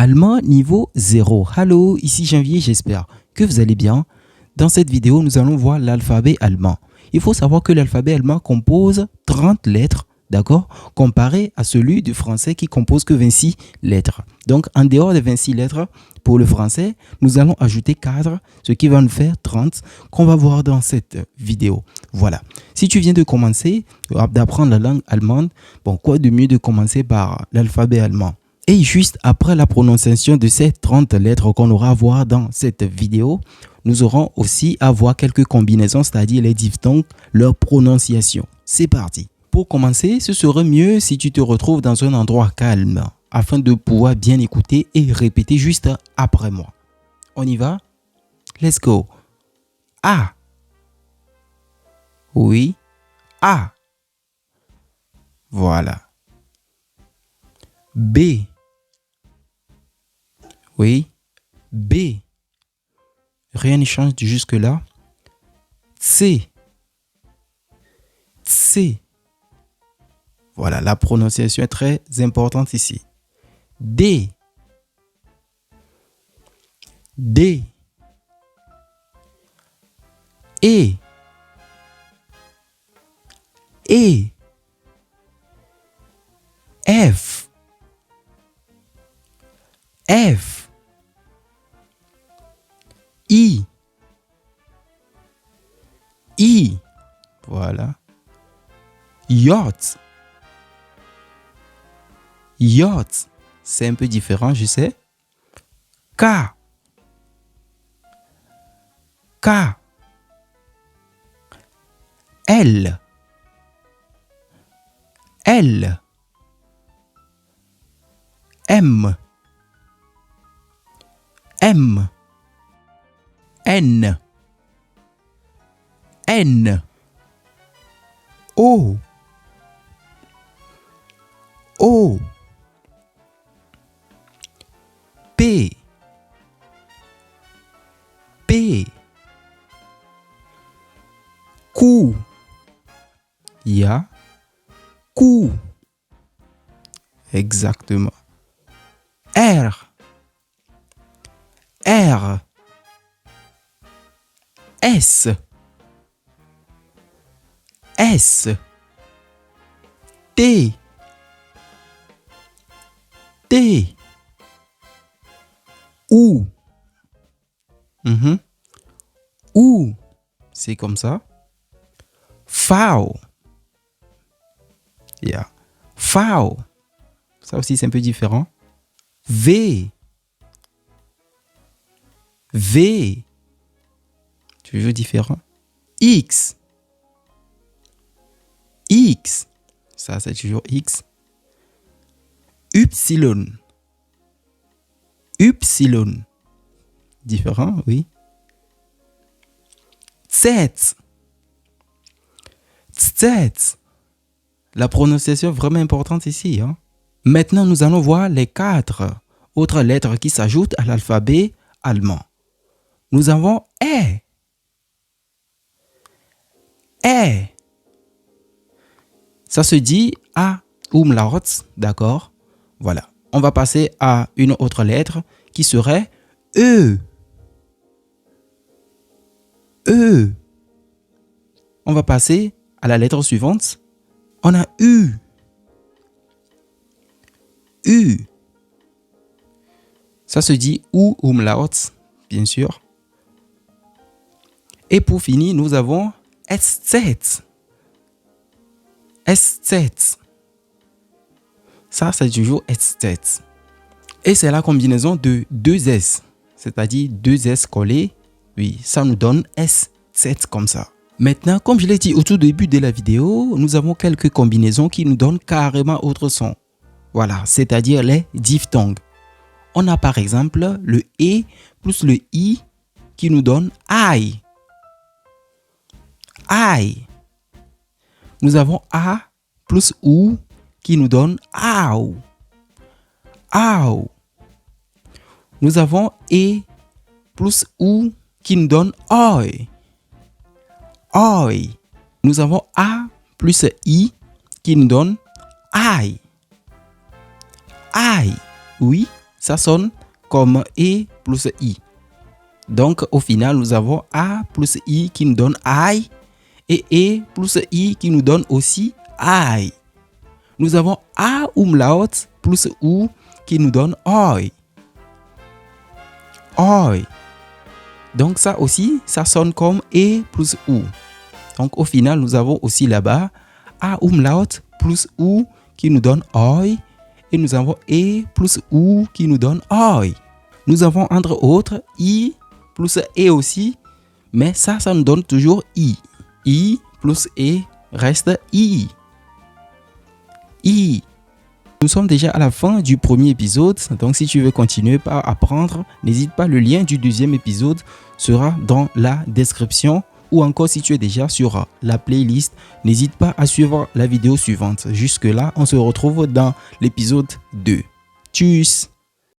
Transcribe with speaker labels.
Speaker 1: Allemand niveau 0. Hallo, ici Janvier, j'espère que vous allez bien. Dans cette vidéo, nous allons voir l'alphabet allemand. Il faut savoir que l'alphabet allemand compose 30 lettres, d'accord, comparé à celui du français qui compose que 26 lettres. Donc, en dehors des 26 lettres, pour le français, nous allons ajouter 4, ce qui va nous faire 30, qu'on va voir dans cette vidéo. Voilà. Si tu viens de commencer d'apprendre la langue allemande, bon, quoi de mieux de commencer par l'alphabet allemand? Et juste après la prononciation de ces 30 lettres qu'on aura à voir dans cette vidéo, nous aurons aussi à voir quelques combinaisons, c'est-à-dire les diphtongues, leur prononciation. C'est parti. Pour commencer, ce serait mieux si tu te retrouves dans un endroit calme, afin de pouvoir bien écouter et répéter juste après moi. On y va? Let's go. A. Oui. A. Voilà. B. Oui. B. Rien ne change jusque-là. C. C. Voilà, la prononciation est très importante ici. D. D. E. E. F. F. I. I. Voilà. J. J. C'est un peu différent, je sais. K. K. L. L. M. M. N. N. O. O. P. P. Q. Ya. Q. Exactement. R. R. S. S. T. T. U. U. C'est comme ça. V. Yeah. V. Ça aussi, c'est un peu différent. V. V. Toujours différent. X. X. Ça, c'est toujours X. Y. Y. Différent, oui. Z. Z. La prononciation est vraiment importante ici. Hein? Maintenant, nous allons voir les 4 autres lettres qui s'ajoutent à l'alphabet allemand. Nous avons E. E. Ça se dit A umlaut, d'accord? Voilà. On va passer à une autre lettre qui serait E. E. On va passer à la lettre suivante. On a U. U. Ça se dit U umlaut, bien sûr. Et pour finir, nous avons SZ. SZ. Ça, c'est toujours SZ. Et c'est la combinaison de 2 S, c'est-à-dire 2 S collés. Oui, ça nous donne SZ comme ça. Maintenant, comme je l'ai dit au tout début de la vidéo, nous avons quelques combinaisons qui nous donnent carrément autre son. Voilà, c'est-à-dire les diphtongues. On a par exemple le E plus le I qui nous donne I. I. Nous avons A plus OU qui nous donne AU. AU. Nous avons E plus OU qui nous donne OI. OI. Nous avons A plus I qui nous donne I. I. Oui, ça sonne comme E plus I. Donc, au final, nous avons A plus I qui nous donne I et E plus I qui nous donne aussi I. Nous avons A umlaut plus U qui nous donne OI. OI. Donc, ça aussi, ça sonne comme E plus U. Donc, au final, nous avons aussi là-bas A umlaut plus U qui nous donne OI. Et nous avons E plus U qui nous donne OI. Nous avons entre autres I plus E aussi, mais ça nous donne toujours I. I plus E reste I. I. Nous sommes déjà à la fin du premier épisode, donc si tu veux continuer par apprendre, n'hésite pas, le lien du deuxième épisode sera dans la description, ou encore si tu es déjà sur la playlist, n'hésite pas à suivre la vidéo suivante. Jusque là, on se retrouve dans l'épisode 2. Tchuss!